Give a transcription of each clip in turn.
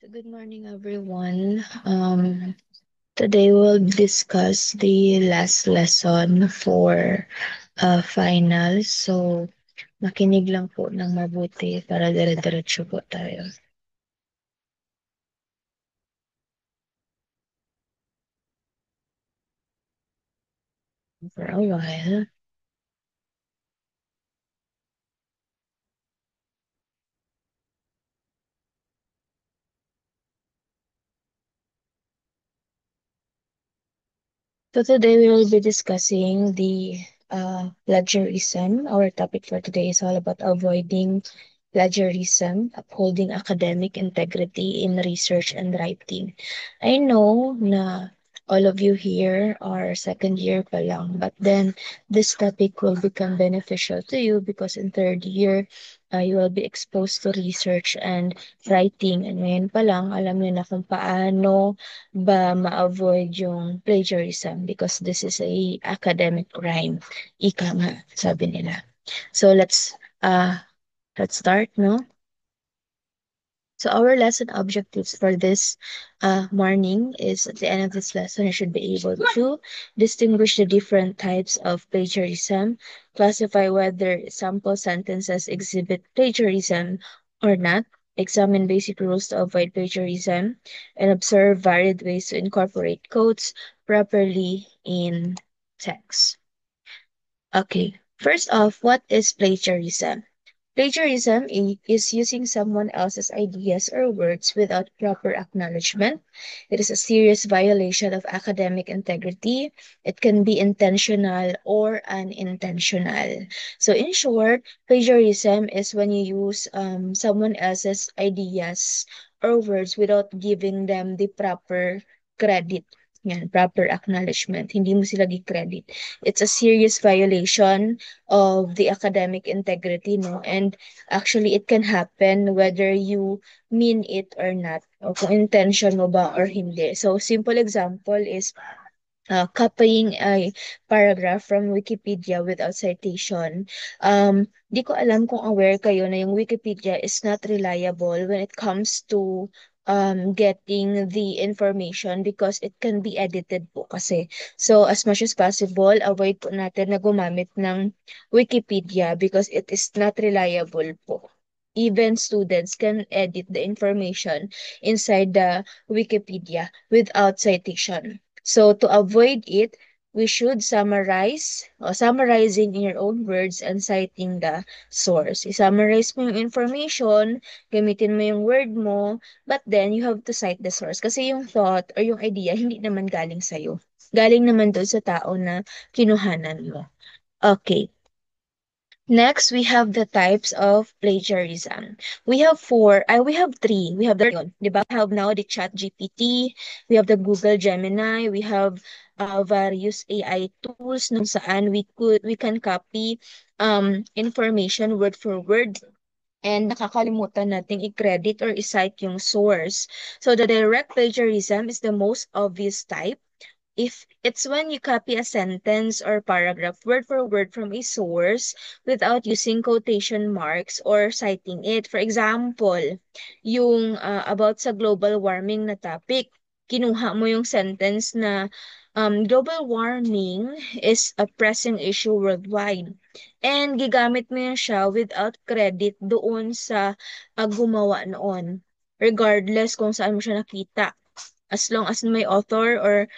Good morning, everyone. Today we'll discuss the last lesson for finals. So, makinig lang po ng mabuti para dire-diretso po tayo for a while. So today we will be discussing the plagiarism. Our topic for today is all about avoiding plagiarism, upholding academic integrity in research and writing. I know na all of you here are second year pa lang, but then this topic will become beneficial to you because in third year, you will be exposed to research and writing. And ngayon pa lang, alam niyo na kung paano ba ma-avoid yung plagiarism because this is a academic crime. Ika nga, sabi nila. So let's start, no? So our lesson objectives for this morning is at the end of this lesson, you should be able to distinguish the different types of plagiarism, classify whether sample sentences exhibit plagiarism or not, examine basic rules to avoid plagiarism, and observe varied ways to incorporate quotes properly in text. Okay, first off, what is plagiarism? Plagiarism is using someone else's ideas or words without proper acknowledgement. It is a serious violation of academic integrity. It can be intentional or unintentional. So, in short, plagiarism is when you use someone else's ideas or words without giving them the proper credit. Yan, proper acknowledgement. Hindi mo sila gi-credit. It's a serious violation of the academic integrity, no? And actually, it can happen whether you mean it or not, o kung intention mo ba or hindi. So, simple example is copying a paragraph from Wikipedia without citation. Di ko alam kung aware kayo na yung Wikipedia is not reliable when it comes to getting the information because it can be edited po kasi. So, as much as possible, avoid po natin na gumamit ng Wikipedia because it is not reliable po. Even students can edit the information inside the Wikipedia without citation. So to avoid it, we should summarize, summarizing in your own words and citing the source. I-summarize mo yung information, gamitin mo yung word mo, but then you have to cite the source. Kasi yung thought or yung idea, hindi naman galing sa'yo. Galing naman doon sa tao na kinuhanan mo. Okay. Next, we have the types of plagiarism. We have three. We have yun, di ba? We have now the Chat GPT, we have the Google Gemini, we have various AI tools kung saan we can copy information word for word and nakakalimutan nating i-credit or i-cite yung source. So the direct plagiarism is the most obvious type. If it's when you copy a sentence or paragraph word for word from a source without using quotation marks or citing it. For example, yung about sa global warming na topic, kinuha mo yung sentence na global warming is a pressing issue worldwide. And gigamit mo yun siya without credit doon sa gumawa noon. Regardless kung saan mo siya nakita as long as may author or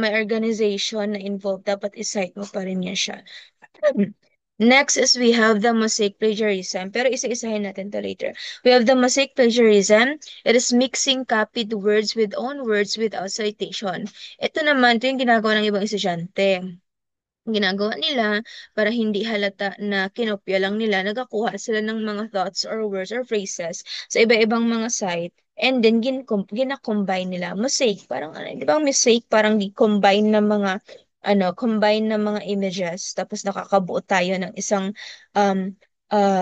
may organization na involved, dapat isite mo pa rin niya siya. Next is we have the mosaic plagiarism. Pero isa-isahin natin to later. We have the mosaic plagiarism. It is mixing copied words with own words without citation. Ito naman, ito yung ginagawa ng ibang estudyante. Ginagawa nila para hindi halata na kinopya lang nila, nagakuha sila ng mga thoughts or words or phrases sa iba-ibang mga site and then gina-combine nila. Mosaic, parang ano, di ba mosaic parang combine ng mga combine ng mga images tapos nakakabuo tayo ng isang um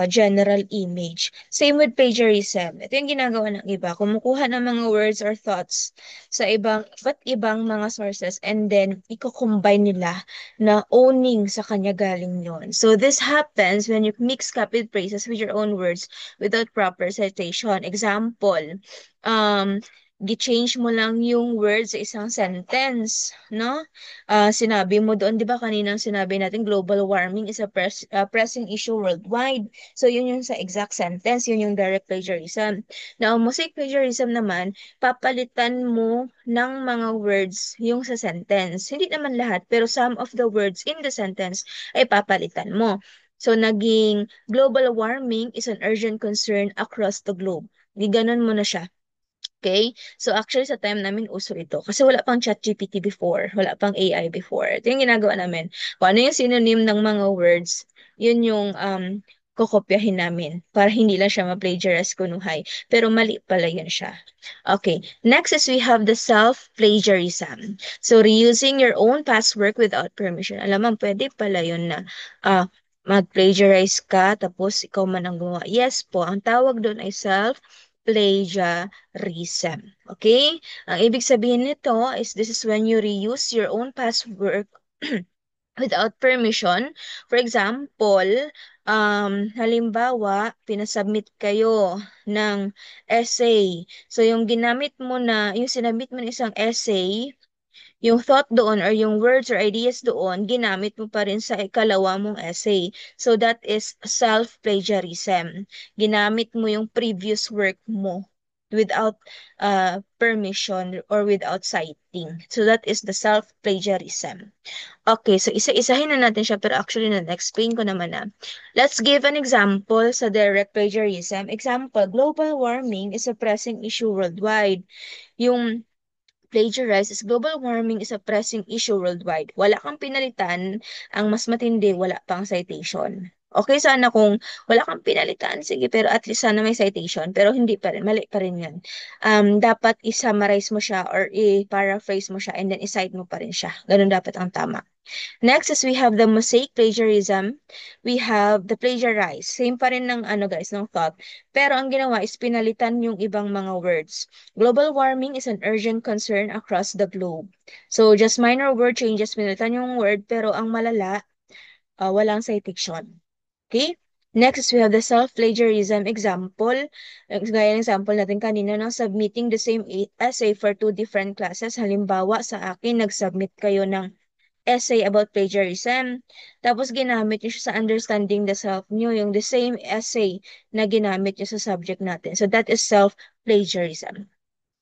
general image. Same with plagiarism. Ito yung ginagawa ng iba. Kumukuha ng mga words or thoughts sa iba't ibang mga sources and then i-combine nila na owning sa kanya galing yon. So this happens when you mix copied phrases with your own words without proper citation. Example, gi-change mo lang yung words sa isang sentence, no? Sinabi mo doon, di ba kaninang sinabi natin, global warming is a pressing issue worldwide. So, yun yung sa exact sentence, yun yung direct plagiarism. Now, mosaic plagiarism naman, papalitan mo ng mga words yung sa sentence. Hindi naman lahat, pero some of the words in the sentence ay papalitan mo. So, naging global warming is an urgent concern across the globe. Di ganun mo na siya. Okay? So actually sa time namin uso ito. Kasi wala pang ChatGPT before, wala pang AI before. Ito yung ginagawa namin. Kung ano yung synonym ng mga words, yun yung kokopyahin namin para hindi lang siya ma-plagiarize kunuhay. Pero mali pala yun siya. Okay. Next is we have the self-plagiarism. So reusing your own past work without permission. Alam mo, pwede pala yun na mag-plagiarize ka tapos ikaw man ang gumawa. Yes po, ang tawag doon ay self-plagiarism. Okay? Ang ibig sabihin nito is this is when you reuse your own past work without permission. For example, halimbawa, pinasubmit kayo ng essay. So, yung ginamit mo na, yung sinabit mo ng isang essay, yung thought doon or yung words or ideas doon, ginamit mo pa rin sa ikalawa mong essay. So that is self-plagiarism. Ginamit mo yung previous work mo without permission or without citing. So that is the self-plagiarism. Okay, so isa-isahin na natin siya pero actually na-explain ko naman na. Let's give an example sa direct plagiarism. Example, global warming is a pressing issue worldwide. Yung plagiarize is global warming is a pressing issue worldwide. Wala kang pinalitan, ang mas matindi, wala pang citation. Okay, sana kung wala kang pinalitan, sige, pero at least sana may citation, pero hindi pa rin, mali pa rin yan. Dapat i-summarize mo siya or i-paraphrase mo siya and then i-cite mo pa rin siya. Ganun dapat ang tama. Next is we have the mosaic plagiarism. We have the plagiarize. Same pa rin ng ano guys, ng thought. Pero ang ginawa is pinalitan yung ibang mga words. Global warming is an urgent concern across the globe. So just minor word changes, pinalitan yung word, pero ang malala, walang citation. Okay? Next is we have the self-plagiarism example. Gaya ng example natin kanina, no? Submitting the same essay for two different classes. Halimbawa, sa akin, nag-submit kayo ng essay about plagiarism. Tapos ginamit niyo siya sa understanding the self niyo, yung the same essay na ginamit niyo sa subject natin. So that is self-plagiarism.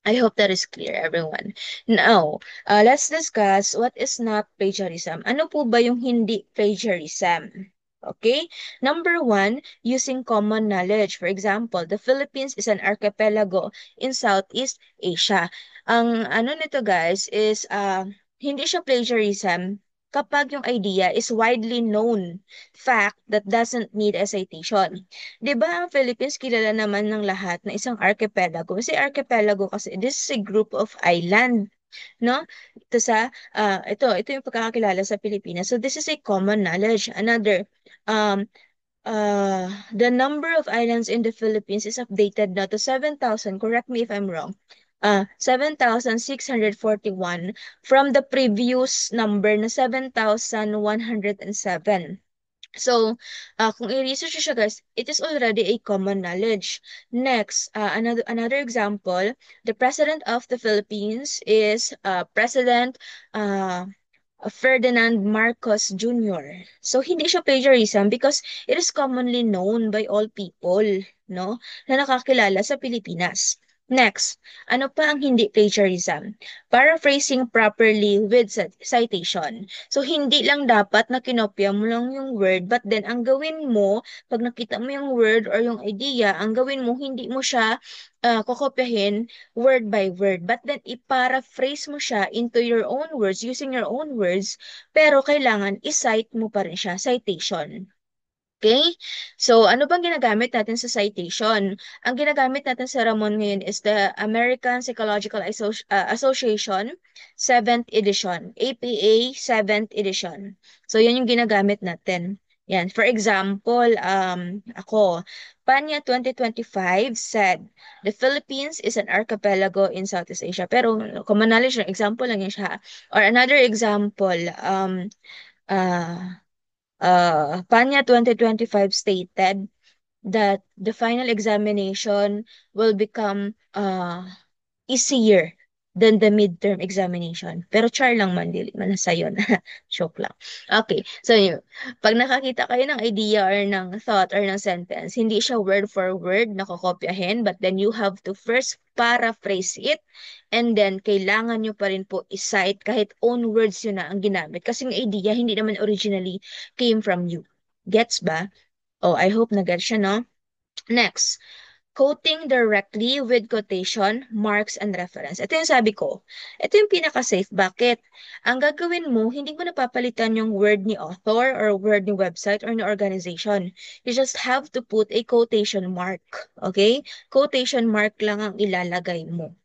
I hope that is clear, everyone. Now, let's discuss what is not plagiarism. Ano po ba yung hindi plagiarism? Okay? Number one, using common knowledge. For example, the Philippines is an archipelago in Southeast Asia. Ang ano nito guys is hindi siya plagiarism kapag yung idea is widely known fact that doesn't need a citation. 'Di ba ang Philippines kilala naman ng lahat na isang archipelago? Kasi archipelago kasi this is a group of island, no? Ito yung pagkakakilala sa Pilipinas. So this is a common knowledge. Another um the number of islands in the Philippines is updated now to 7,000. Correct me if I'm wrong. 7,641 from the previous number na 7,107. So, kung i-research siya guys, it is already a common knowledge. Next, another example, the President of the Philippines is President uh, Ferdinand Marcos Jr. So, hindi siya plagiarism because it is commonly known by all people, no, na nakakilala sa Pilipinas. Next, ano pa ang hindi plagiarism? Paraphrasing properly with citation. So, hindi lang dapat na kinopya mo lang yung word, but then ang gawin mo, pag nakita mo yung word or yung idea, ang gawin mo, hindi mo siya kokopyahin word by word, but then i-paraphrase mo siya into your own words, using your own words, pero kailangan i-cite mo pa rin siya, citation. Okay? So, ano bang ginagamit natin sa citation? Ang ginagamit natin sa Ramon ngayon is the American Psychological Association 7th edition, APA 7th edition. So, yan yung ginagamit natin. Yan. For example, ako, Panya 2025 said, the Philippines is an archipelago in Southeast Asia. Pero common knowledge, example lang yun siya. Or another example, uh, Panya 2025 stated that the final examination will become easier than the midterm examination. Pero char lang man, dili man na sayo na. Joke lang. Okay, so yun. Pag nakakita kayo ng idea or ng thought or ng sentence, hindi siya word for word na kokopyahin, but then you have to first paraphrase it, and then kailangan nyo pa rin po isite kahit own words yun na ang ginamit. Kasi yung idea, hindi naman originally came from you. Gets ba? Oh, I hope na gets siya, no? Next, quoting directly with quotation, marks, and reference. Ito yung sabi ko. Ito yung pinaka-safe. Bakit? Ang gagawin mo, hindi mo napapalitan yung word ni author or word ni website or ni organization. You just have to put a quotation mark. Okay? Quotation mark lang ang ilalagay mo.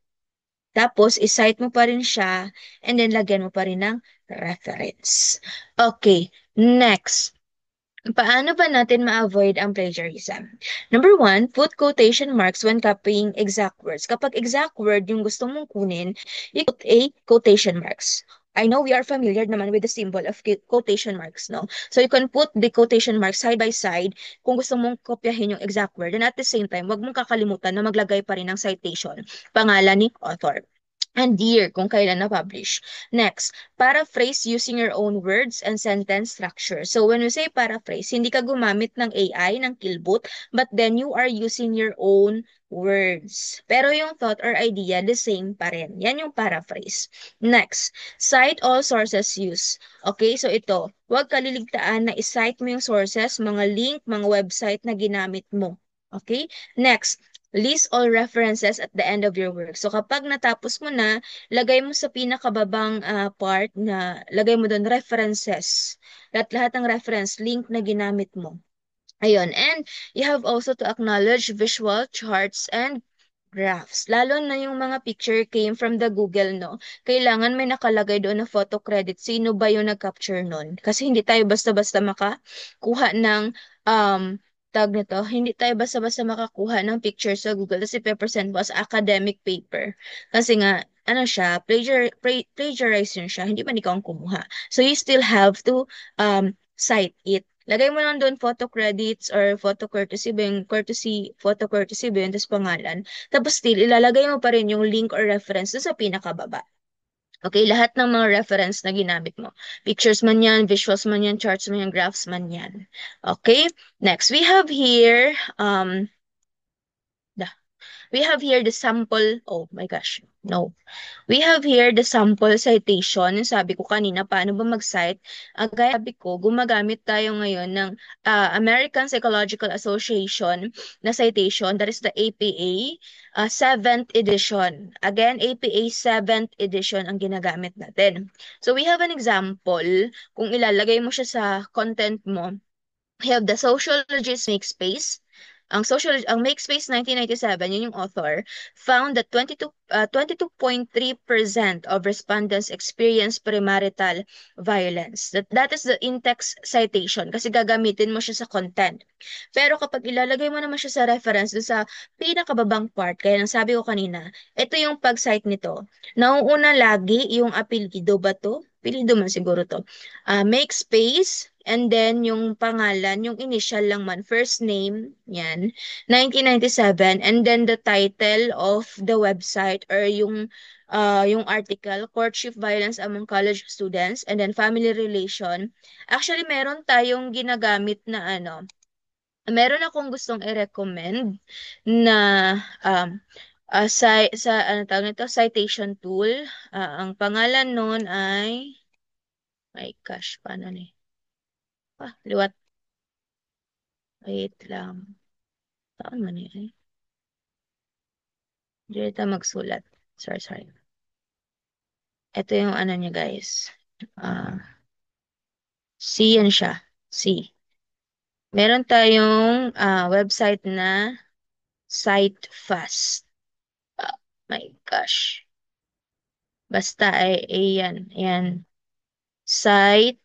Tapos, isite mo pa rin siya and then lagyan mo pa rin ng reference. Okay, next. Paano ba natin ma-avoid ang plagiarism? Number one, put quotation marks when copying exact words. Kapag exact word yung gusto mong kunin, you put a quotation marks. I know we are familiar naman with the symbol of quotation marks, no? So you can put the quotation marks side by side kung gusto mong kopyahin yung exact word. And at the same time, wag mong kakalimutan na maglagay pa rin ng citation, pangalan ni author, and year kung kailan na-publish. Next, paraphrase using your own words and sentence structure. So when we say paraphrase, hindi ka gumamit ng AI, ng Kilbot, but then you are using your own words. Pero yung thought or idea, the same pa rin. Yan yung paraphrase. Next, cite all sources used. Okay, so ito, huwag kaliligtaan na isite mo yung sources, mga link, mga website na ginamit mo. Okay? Next, list all references at the end of your work. So kapag natapos mo na, lagay mo sa pinakababang part na lagay mo doon references. Lahat ng reference link na ginamit mo. Ayun. And you have also to acknowledge visual charts and graphs. Lalo na yung mga picture came from the Google, no? Kailangan may nakalagay doon na photo credit. Sino ba yung nag-capture nun? Kasi hindi tayo basta-basta makakuha ng tag nito. Hindi tayo basta-basta makakuha ng picture sa Google kasi pe-present mo as academic paper. Kasi nga, ano siya, plagiarize yun siya. Hindi man ikaw ang kumuha. So you still have to cite it. Lagay mo lang doon photo credits or photo courtesy ba yung courtesy, photo courtesy ba yun, tapos pangalan. Tapos still, ilalagay mo pa rin yung link or reference doon sa pinakababa. Okay, lahat ng mga reference na ginamit mo. Pictures man yan, visuals man yan, charts man yan, graphs man yan. Okay, next we have here, we have here the sample, oh my gosh, no. We have here the sample citation. Yung sabi ko kanina, paano ba mag-cite? Gaya sabi ko, gumagamit tayo ngayon ng American Psychological Association na citation. That is the APA 7th edition. Again, APA 7th edition ang ginagamit natin. So we have an example. Kung ilalagay mo siya sa content mo, we have the sociologist make space. Ang Make Space 1997, yun yung author, found that 22.3% of respondents experience premarital violence. That is the in-text citation kasi gagamitin mo siya sa content. Pero kapag ilalagay mo naman siya sa reference doon sa pinakababang part, kaya nang sabi ko kanina, ito yung pag-cite nito. Nauuna lagi yung apelyido ba to? Apelyido man siguro to. Make space, and then yung pangalan, yung initial lang man, first name, yan, 1997, and then the title of the website or yung article, Courtship Violence Among College Students, and then Family Relation. Actually, meron tayong ginagamit na meron akong gustong i-recommend na sa ano tawag nito, citation tool. Ang pangalan nun ay, my gosh, paano ni? Liwat. Wait lang. Saan man yun? Dito magsulat. Sorry. Ito yung ano niya, guys. C yan siya. C. Meron tayong website na SiteFast. Oh my gosh. Basta ay yan. Yan. SiteFast.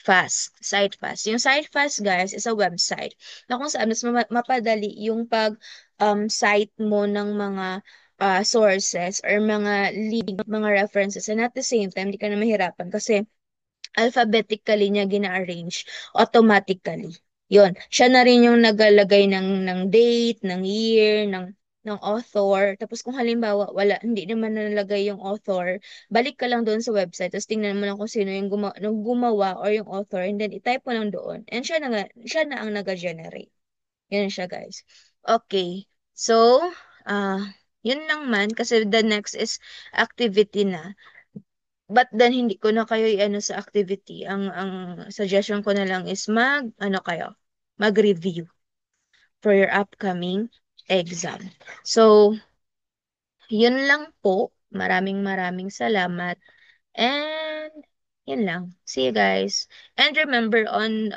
SiteFast. Yung SiteFast, guys, is a website na kung saan mas mapadali yung site mo ng mga sources or mga lead, mga references, and at the same time, di ka na mahirapan kasi alphabetically niya gina-arrange automatically. Yun. Siya na rin yung nagalagay ng date, ng year, ng author. Tapos kung halimbawa wala, hindi naman nalagay yung author, balik ka lang doon sa website, tapos tingnan mo lang kung sino yung gumawa or yung author, and then i-type mo lang doon. And siya na ang nag-generate. Yun siya, guys. Okay. So, yun lang man kasi the next is activity na. But then hindi ko na kayo i-ano sa activity. Ang suggestion ko na lang is mag-review for your upcoming exam. So, yun lang po. Maraming maraming salamat. And yun lang. See you guys. And remember on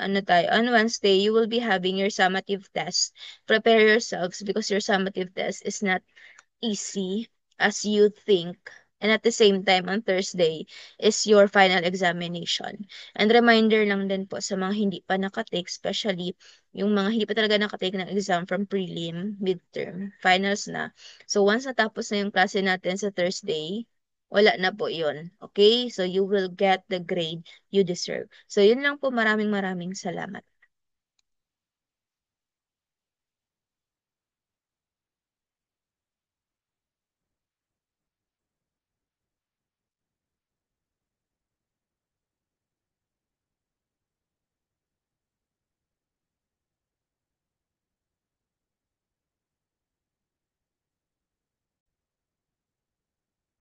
Wednesday, you will be having your summative test. Prepare yourselves because your summative test is not easy as you think. And at the same time, on Thursday is your final examination. And reminder lang din po sa mga hindi pa nakatake, especially yung mga hindi pa talaga nakatake ng exam from prelim, midterm, finals na. So once natapos na yung klase natin sa Thursday, wala na po yun. Okay? So you will get the grade you deserve. So yun lang po. Maraming maraming salamat.